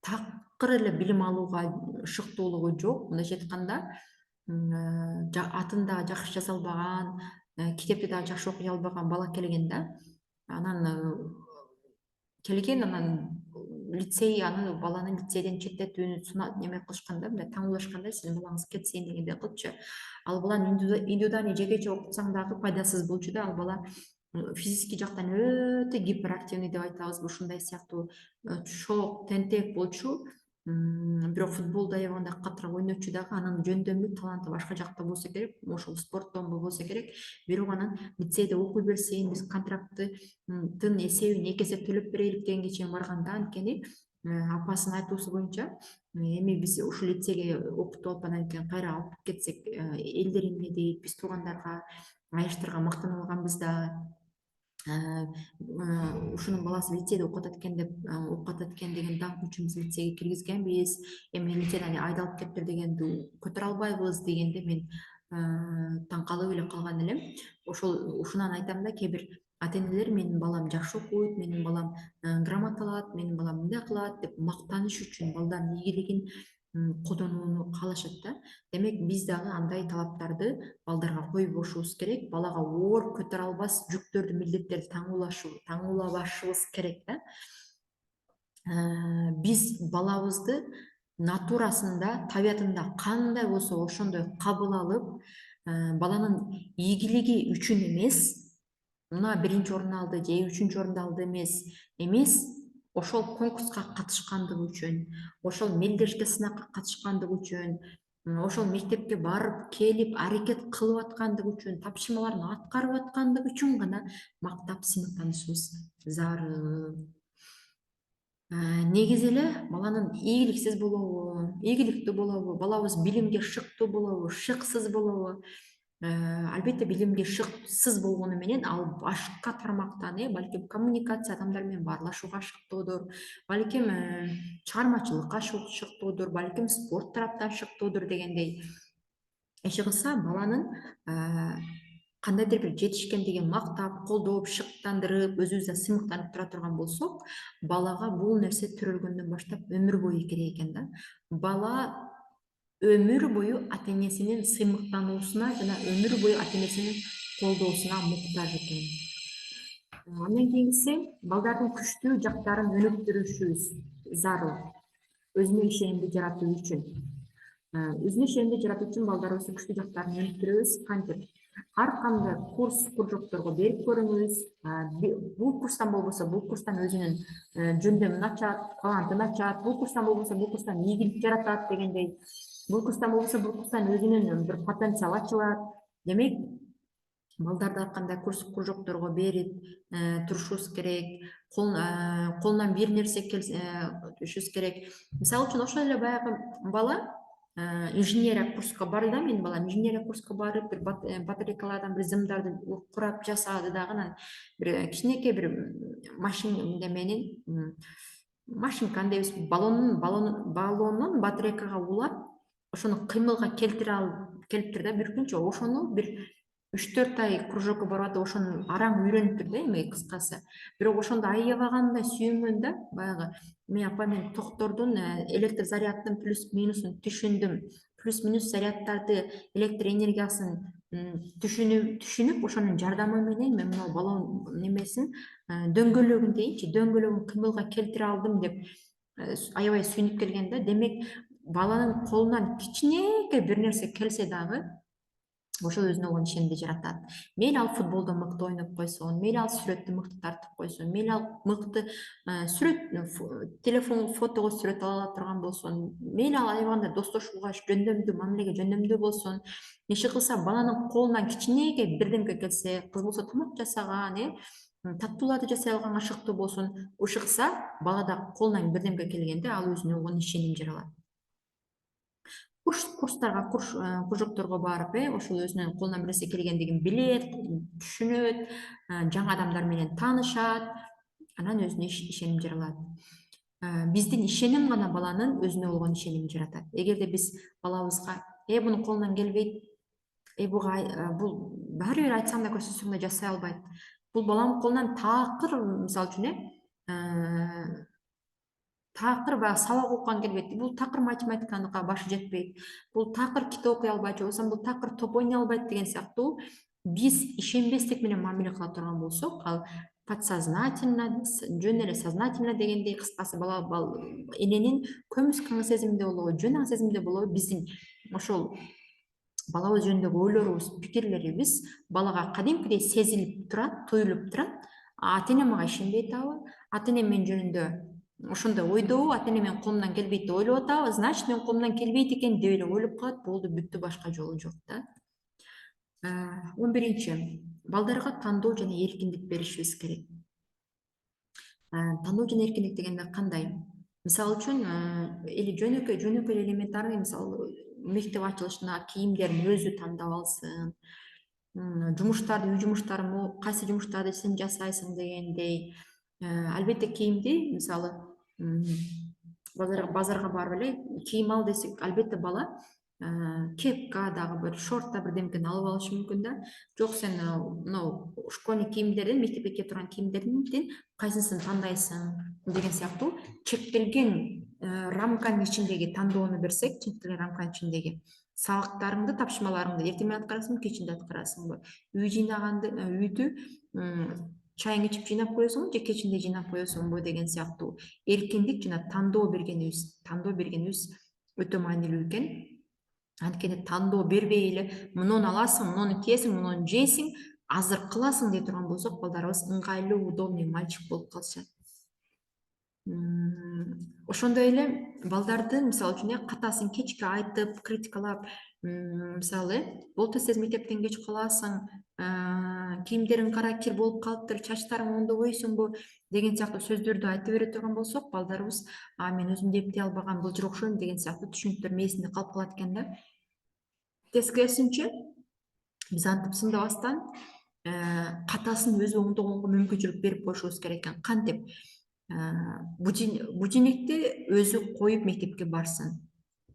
такыр эле билим алууга шыктуулугу жок. Мындайча айтканда, атын дагы жакшы жаза албаган, китепти дагы жакшы окуй албаган бала келген да. Анан келген, анан лицей, аны баланы лицейден четтетүүнү неме кылышкан да, мындай таңуулашкан да, сиздин балаңыз кетсин дегендей кылыпчы. Ал баланы индивидуальный жекече окутсаң дагы пайдасыз болчу да. Ал бала физический жактан өтө гиперактивный деп айтабызбы, ушундай сыяктуу чоң тентек болчу. Бирок футболду аябагандай катыраак ойночу дагы, анын жөндөмү таланты башка жакта болсо керек, ошол спорттон болсо керек. Бирок анан лицейде окуй берсин, биз контракттын эсебин 2 эсе төлөп берелик дегенге чейин барган да. Анткени апасынын айтуусу боюнча, эми биз ушул лицейге окутуп алып анан кийин кайра алып кетсек, элдер эмне дейт, биз туугандарга, айыштарга мактанып алганбыз да. Ушунун баласы лицейде окуп атат экен деген даңк үчүн биз лицейге киргизгенбиз. Эми лицейден айдалып кетиптир дегенди көтөрө албайбыз дегенде мен таң калып эле калган элем. Ушунан айтам да, кээ бир ата энелер менин балам жакшы окуйт, менин балам грамота алат, менин балам мындай кылат деп мактаныш үчүн балдардын ийгилигин колдонууну каалашат да. Демек биз дагы андай талаптарды балдарга койбошубуз керек. Балага оор көтөрө албас жүктөрдү, милдеттерди таңуулабашыбыз керек да. Биз балабызды натурасында, табиятында кандай болсо ошондой кабыл алып, баланын ийгилиги үчүн эмес, мына 1-чи орун алды же 3-чү орунду алды эмес, ошол конкурска катышкандыгы үчүн, ошол мелдешке сынакка катышкандыгы үчүн, ошол мектепке барып келип аракет кылып аткандыгы үчүн, тапшырмаларын аткарып аткандыгы үчүн гана мактап сыймыктанышыбыз зарыл. Негизи эле баланын ийгиликсиз болобу, ийгиликтүү болобу, балабыз билимге шыктуу болобу, шыксыз болобу? Албетте билимге шыксыз болгону менен ал башка тармактан, балким коммуникация, адамдар менен баарлашууга шыктуудур, балким чыгармачылыкка шыктуудур, балким спорт тараптан шыктуудур дегендей. Иши кылса баланын кандайдыр бир жетишкендигин мактап, колдоп, шыктандырып, өзүбүздөн сыймыктанып тура турган болсок, балага бул нерсе төрөлгөндөн баштап өмүр бою керек экен да. Бала өмүр бою ата энесинин сыймыктануусуна жана өмүр бою ата энесинин колдоосуна муктаж экен. Андан кийинкиси, балдардын күчтүү жактарын өнүктүрүшүбүз зарыл. Өзүнө ишенимди жаратуу үчүн. Өзүнө ишенимди жаратуу үчүн балдарыбыздын күчтүү жактарын өнүктүрөбүз. Кантип? Ар кандай курс, кружокторго берип көрүңүз. Бул курстан болбосо бул курстан өзүнүн жөндөмүн ачат, талантын ачат. Бул курстан болбосо бул курстан ийгилик жаратат дегендей. Бул курстан болбосо бул курстан өзүнүн бир потенциал ачылат. Демек, балдарды ар кандай курс, кружокторго берип турушубуз керек. Колунан бир нерсе келишибиз керек. Мисалы үчүн ошол эле баягы бала инженерия курска барды да, менин балам инженерия курска барып, бир батарейкалардан бир зымдарды курап жасады дагы, анан бир кичинекей бир машинка дейбиз, баллондон батарейкага улап, ошону кыймылга келиптир да бир күнчө. Ошону бир 3-4 ай кружокко барып атып, ошону араң үйрөнүптүр да, эми кыскасы. Бирок ошондо аябагандай сүйүнгөн да, баягы мен апа, мен токтордун электр заряддын плюс минусун түшүндүм, плюс минус заряддарды, электр энергиясын түшүнүп ошонун жардамы менен мен мына баллон немесин дөңгөлөгүн дейинчи, дөңгөлөгүн кыймылга келтире алдым деп аябай сүйүнүп келген да. Демек баланын колунан кичинекей бир нерсе келсе дагы ошол өзүнө болгон ишенимди жаратат. Мейли ал футболдо мыкты ойноп койсун, мейли ал сүрөттү мыкты тартып койсун, мейли ал мыкты сүрөт телефон фотого сүрөт ала турган болсун, мейли ал аябаганда достошууга жөндөмдүү мамилеге жөндөмдүү болсун. Иши кылса баланын колунан кичинекей бирдемке келсе, кыз болсо тамак жасаган, таттууларды жасай алган ашыктуу болсун, ушыкса балада колунан бирдемке келгенде ал өзүнө болгон ишеним жаралат. Курстарга, кружокторго барып, ошол өзүнүн колунан бир нерсе келгендигин билет, түшүнөт, жаңы адамдар менен таанышат, анан өзүнө ишеним жаралат. Биздин ишеним гана баланын өзүнө болгон ишенимин жаратат. Эгерде биз балабызга бунун колунан келбейт, бул баары бир айтсаң да көрсөтсөң да жасай албайт. Бул баланын колунан таакыр, мисалы үчүн такыр баягы сабак окуган келбейт, бул такыр математиканыкына башы жетпейт, бул такыр китеп окуй албайт, же болбосо бул такыр топ ойной албайт деген сыяктуу биз ишенбестик менен мамиле кыла турган болсок, ал подсознательно, жөн эле сознательно дегендей, кыскасы эненин көмүскаң сезиминде болобу, жөн аң сезиминде болобу, биздин ошол балабыз жөнүндөгү ойлорубуз, пикирлерибиз балага кадимкидей сезилип турат, туюлуп турат. Ата энем мага ишенбей атабы, ата энем мен жөнүндө ошондой ойдобу, ата энем менин колумдан келбейт деп ойлоп атабы, значит менин колумдан келбейт экен деп эле ойлоп калат, болду, бүттү, башка жолу жок да. 11. Балдарга тандоо жана эркиндик беришибиз керек. Тандоо жана эркиндик дегенде кандай? Мисалы үчүн эли жөнөкөй элементарный, мисалы мектеп ачылышына кийимдерин өзү тандап алсын, үй жумуштарын кайсы жумуштарды сен жасайсың дегендей. Албетте кийимди, мисалы базарга барып эле кийим ал десек, албетте бала кепка дагы бир шорт да бирдемкени алып алышы мүмкүн да. Жок, сен мынау школьный кийимдерден, мектепке кийип турган кийимдердин кайсысын тандайсың деген сыяктуу чектелген рамканын ичиндеги тандоону берсек, чектелген рамканын ичиндеги сабактарыңды, тапшырмаларыңды эртең менен аткарасыңбы, кечинде аткарасыңбы, үй жыйнаганды, үйдү чайың ичип жыйнап коесуңбу же кечинде жыйнап коесуңбу деген сыяктуу эркиндик жана тандоо бергенибиз өтө маанилүү экен. Анткени тандоо бербей эле мунуну аласың, мунуну киесиң, мунуну жейсиң, азыр кыласың дей турган болсок, балдарыбыз ыңгайлуу, удобный мальчик болуп калышат. Ошондой эле балдарды, мисалы үчүн, катасын кечке айтып, критикалап, мисалы, болду сен мектептен кеч каласың, кийимдериң кара кир болуп калыптыр, чачтарың оңдобойсуңбу деген сыяктуу сөздөрдү айтып бере турган болсок, балдарыбыз мен өзүмдү эптей албагам, былжыр окшойм деген сыяктуу түшүнүктөр мээсинде калып калат экен да. Тескерисинче, биз антип сындабастан катасын өзү оңдогонго мүмкүнчүлүк берип коюшубуз керек экен. Кантип? Будильникти өзү коюп мектепке барсын.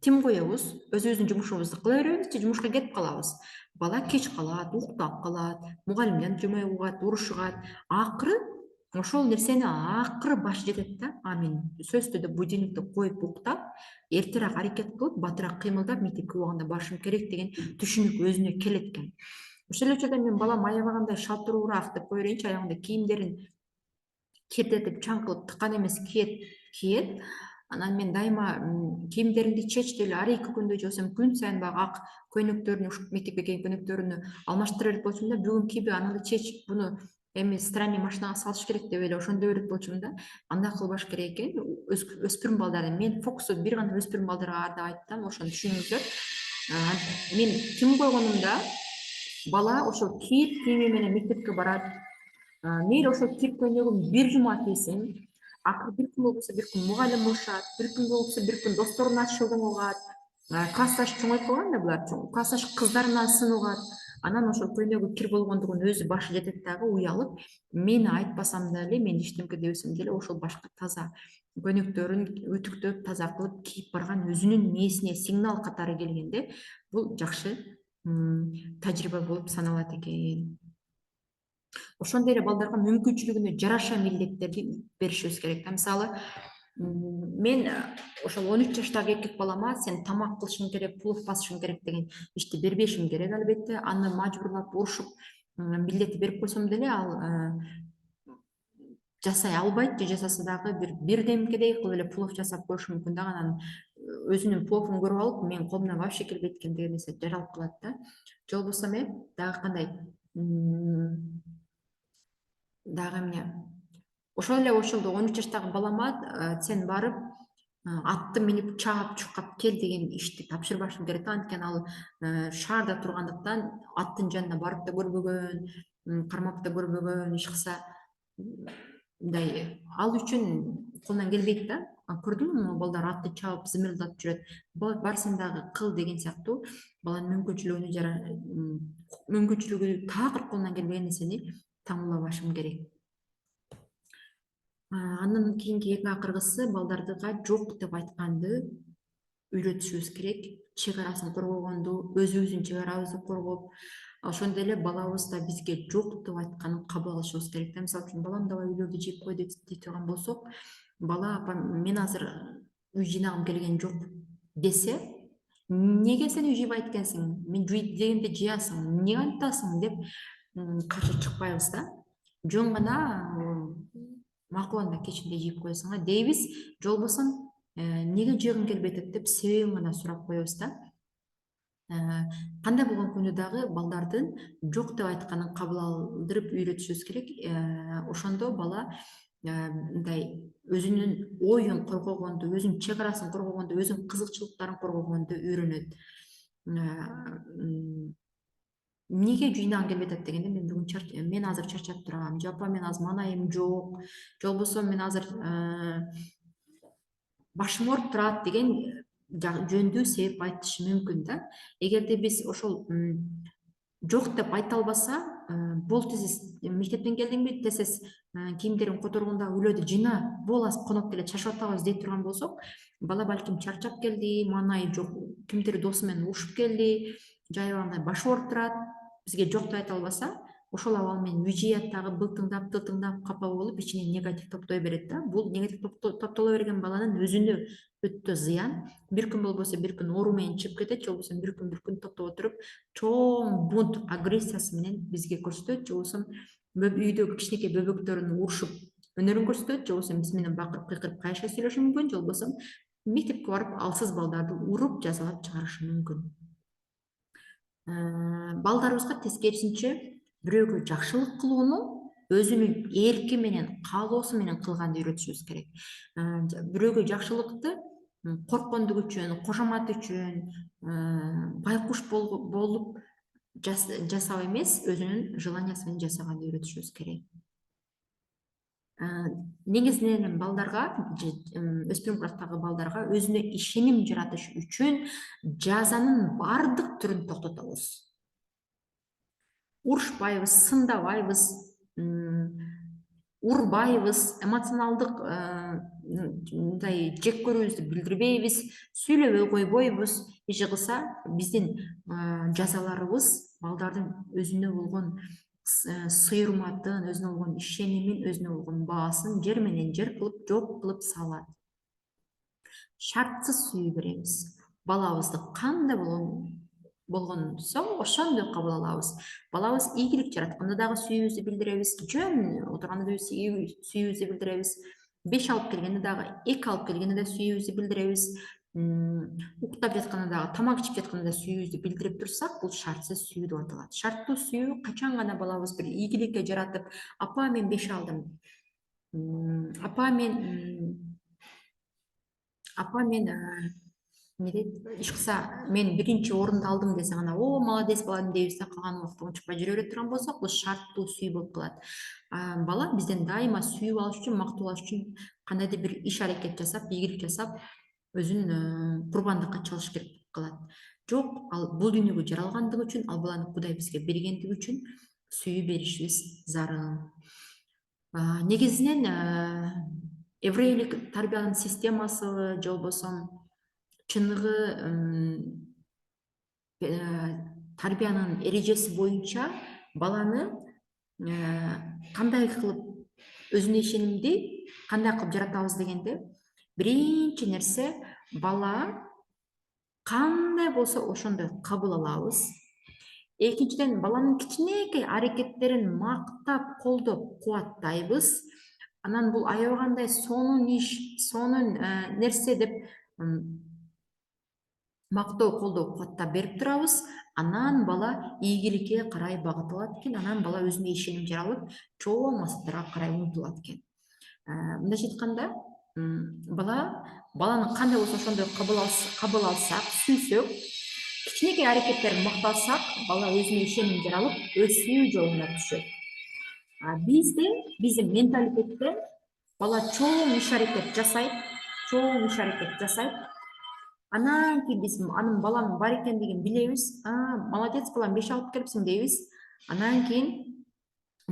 Тим коебуз, өзүбүздүн жумушубузду кыла беребиз же жумушка кетип калабыз. Бала кеч калат, уктап калат, мугалимден жумай угат, урушушат. Акыры ошол нерсени башы жетет да. Мен сөзсүз түрдө будильникти коюп уктап, эртерээк аракет кылып, батыраак кыймылдап мектепке убагында барышым керек деген түшүнүк өзүнө келет экен. Ошол эле учурда мен балам аябагандай шалтыруураак деп кое берейинчи, аябаганда кийимдерин кирдетип, чаң кылып, тыккан эмес кийет. Анан мен дайыма кийимдеримди чеч деле ар 2 күндө же болбосо күн сайын баягы ак көйнөктөрүнү, мектепке кийген көйнөктөрүнү алмаштыра берет болчумун да. Бүгүн кийбе, анан чеч, буну эми стиральный машинага салыш керек деп эле ошондой берет болчумун да. Андай кылбаш керек экен. Өспүрүм балдар, мен фокусу бир гана өспүрүм балдарга деп айттым, ошону түшүнүңүздөр. Мен ким койгонумда бала ошол кийими менен мектепке барат. Мейли ошол кип көйнөгүн бир жума кийсин, акыры бир күн болбосо бир күн мугалим урушат, бир күн болбосо бир күн досторуна шылдың угат, классташ чоңойтуп калган да булар, классташ кыздарынан сын угат. Анан ошол көйнөгү кир болгондугун өзү башы жетет дагы, уялып, мени айтпасам деле, мен эчтемке дебесем деле ошол башка таза көйнөктөрүн үтүктөп, таза кылып кийип барган өзүнүн мээсине сигнал катары келгенде, бул жакшы тажрыйба болуп саналат экен. Ошондой эле балдарга мүмкүнчүлүгүнө жараша милдеттерди беришибиз керек. Мисалы, Мен ошол 13 жаштагы эркек балама сен тамак кылышың керек, плов басышың керек деген ишти бербешим керек албетте. Аны мажбурлап урушуп милдетти берип койсом деле ал жасай албайт, же жасаса дагы бирдемкедей кылып эле плов жасап коюшу мүмкүн да, анан өзүнүн пловун көрүп алып менин колумдан вообще келбейт экен деген нерсе жаралып калат да. Же болбосо дагы кандай дагы эмне, ошол эле ошолду 13 жаштагы балама сен барып атты минип чаап чуркап кел деген ишти тапшырбашым керек да, анткени ал шаарда тургандыктан аттын жанына барып да көрбөгөн, кармап да көрбөгөн, иш кылса мындай ал үчүн колунан келбейт да. Көрдүңбү могу балдар атты чаап зымырдап жүрөт. Бар сен дагы кыл деген сыяктуу баланын мүмкүнчүлүгү такыр колунан келбеген нерсени таңуулабашым керек. Андан кийинки эки акыркысы балдардыга жок деп айтканды үйрөтүшүбүз керек. Чек арасын коргогонду, өзүбүздүн чек арабызды коргоп, ошондой эле балабыз да бизге жок деп айтканын кабыл алышыбыз керек да. Мисалы үчүн балам давай үйлөрдү жыйып кой дей турган болсок, бала апа мен азыр үй жыйнагым келген жок десе, неге сен үй жыйбайт экенсиң, мен жуй дегенде жыясың, эмне айтасың деп каршы чыкпайбыз да. Жөн гана макул анда кечинде жыйып коесуң дейбиз, же болбосо неге жыйгың келбей атат деп себебин гана сурап коебуз да. Кандай болгон күндө дагы балдардын жок деп айтканын кабыл алдырып үйрөтүшүбүз керек. Ошондо бала мындай өзүнүн оюн коргогонду, өзүнүн чек арасын коргогонду, өзүнүн кызыкчылыктарын коргогонду үйрөнөт. Эмнеге жыйнагың келбей атат дегенде, мен азыр чарчап турам, же апа мен азыр маанайым жок, же болбосо мен азыр башым ооруп турат деген жөндүү себеп айтышы мүмкүн да. Эгерде биз ошол жок деп айта албаса, болду сиз мектептен келдиңби, тез кийимдериңди которгондо үйлөрдү жыйна, болду азыр коноп келет, чачып атабыз дей турган болсок, бала балким чарчап келди, маанайы жок, кимдир досу менен урушуп келди, же аябагандай башы ооруп турат, бизге жок деп айта албаса, ошол абал менен үй жыят дагы былтыңдап капа болуп ичинен негатив топтой берет да. Бул негатив топтоло берген баланын өзүнө өтө зыян. Бир күн болбосо бир күн оору менен чыгып кетет, же болбосо бир күн токтоп отуруп чоң бунт агрессиясы менен бизге көрсөтөт, же болбосо үйдөгү кичинекей бөбөктөрүн урушуп өнөрүн көрсөтөт, же болбосо биз менен бакырып кыйкырып кайша сүйлөшүшү мүмкүн, же болбосо мектепке барып алсыз балдарды уруп жазалап чыгарышы мүмкүн. Балдарыбызга тескерисинче бирөөгө жакшылык кылууну өзүнүн эрки менен, каалоосу менен кылганды үйрөтүшүбүз керек. Бирөөгө жакшылыкты корккондугу үчүн, кошомат үчүн, байкуш болуп жасап эмес, өзүнүн желаниясы менен жасаганды үйрөтүшүбүз керек. Негизинен балдарга, өспүрүм курактагы балдарга өзүнө ишеним жаратыш үчүн жазанын бардык түрүн токтотобуз. Урушпайбыз, сындабайбыз, урбайбыз, эмоционалдык мындай жек көрүүбүздү билдирбейбиз, сүйлөбөй койбойбуз. Иши кылса биздин жазаларыбыз балдардын өзүнө болгон сый-урматын, өзүнө болгон ишенимин, өзүнө болгон баасын жер менен жер кылып жок кылып салат. Шартсыз сүйүү беребиз. Балабызды кандай болгонсо ошондой кабыл алабыз. Балабыз ийгилик жаратканда дагы сүйүүбүздү билдиребиз, жөн отурганда да сүйүүбүздү билдиребиз. 5 алып келгенде дагы, 2 алып келгенде да сүйүүбүздү билдиребиз. Уктап жатканда дагы, тамак ичип жатканда да сүйүүбүздү билдирип турсак, бул шартсыз сүйүү деп аталат. Шарттуу сүйүү качан гана балабыз бир ийгиликке жаратып, апа мен 5 алдым, апа мен эмне дейт, иш кылса мен 1 орунду алдым десе гана, о молодец балам дейбиз да, калган убакта унчукпай жүрө бере турган болсок, бул шарттуу сүйүү болуп калат. Бала бизден дайыма сүйүп алыш үчүн, мактоо алыш үчүн кандайдыр бир иш аракет жасап, ийгилик жасап, өзүн курбандыкка чалыш керек болуп калат. Жок, ал бул дүйнөгө жаралгандыгы үчүн, ал баланы Кудай бизге бергендиги үчүн сүйүү беришибиз зарыл. Негизинен еврейлик тарбиянын системасы, же болбосо чыныгы тарбиянын эрежеси боюнча баланы кандай кылып өзүнө ишенимди кандай кылып жаратабыз дегенде, биринчи нерсе, бала кандай болсо ошондой кабыл алабыз. Экинчиден, баланын кичинекей аракеттерин мактап, колдоп, кубаттайбыз. Анан бул аябагандай сонун иш, сонун нерсе деп мактоо, колдоо, кубаттап берип турабыз. Анан бала ийгиликке карай багыт алат экен. Анан бала өзүнө ишеним жаралып, чоң максаттарга карай умтулат экен. Мындайча айтканда, баланы кандай болсо ошондой кабыл алсак, сүйсөк, кичинекей аракеттерин мактасак, бала өзүнө ишеним жаралып, өсүү жолуна түшөт. Биздин менталитетте бала чоң иш аракет жасайт. Анан кийин биз анын баланын бар экендигин билебиз. Молодец балам, 5 алып келипсиң дейбиз. Анан кийин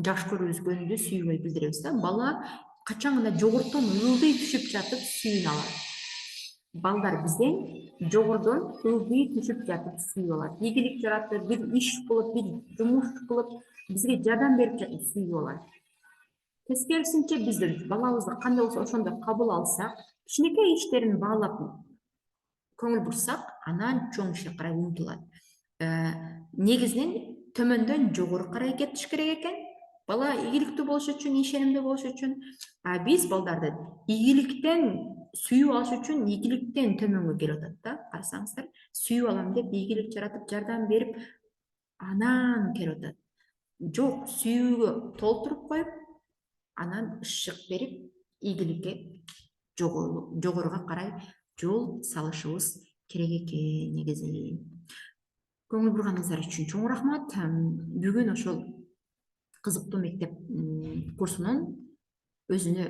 жаш көргүзгөндү сүйбөй билдиребиз да. Бала качан гана жогорудон ылдый түшүп жатып сүйүн алат. Балдар бизден жогорудон ылдый түшүп жатып сүйүп алат. Ийгилик жаратып, бир иш кылып, бир жумуш кылып, бизге жардам берип жатып сүйүп алат. Тескерисинче, биз балабызды кандай болсо ошондой кабыл алсак, кичинекей иштерин баалап көңүл бурсак, анан чоң ишке карай умтулат. Негизинен төмөндөн жогору карай кетиш керек экен. Бала ийгиликтүү болуш үчүн, ишенимдүү болуш үчүн, биз балдарды ийгиликтен сүйүп алыш үчүн ийгиликтен төмөнгө келип атат да. Карасаңыздар, сүйүп алам деп ийгилик жаратып, жардам берип, анан келип атат. Жок, сүйүүгө толтуруп коюп, анан ышык берип, ийгиликке жогоруга карай жол салышыбыз керек экен негизи. Көңүл бурганыңыздар үчүн чоң рахмат. Бүгүн ошол кызыктуу мектеп курсунун өзүнө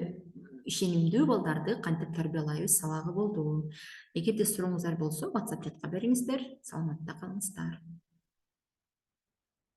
ишенимдүү балдарды кантип тарбиялайбыз сабагы болду. Эгерде сурооңуздар болсо, WhatsApp чатка бериңиздер. Саламатта калыңыздар.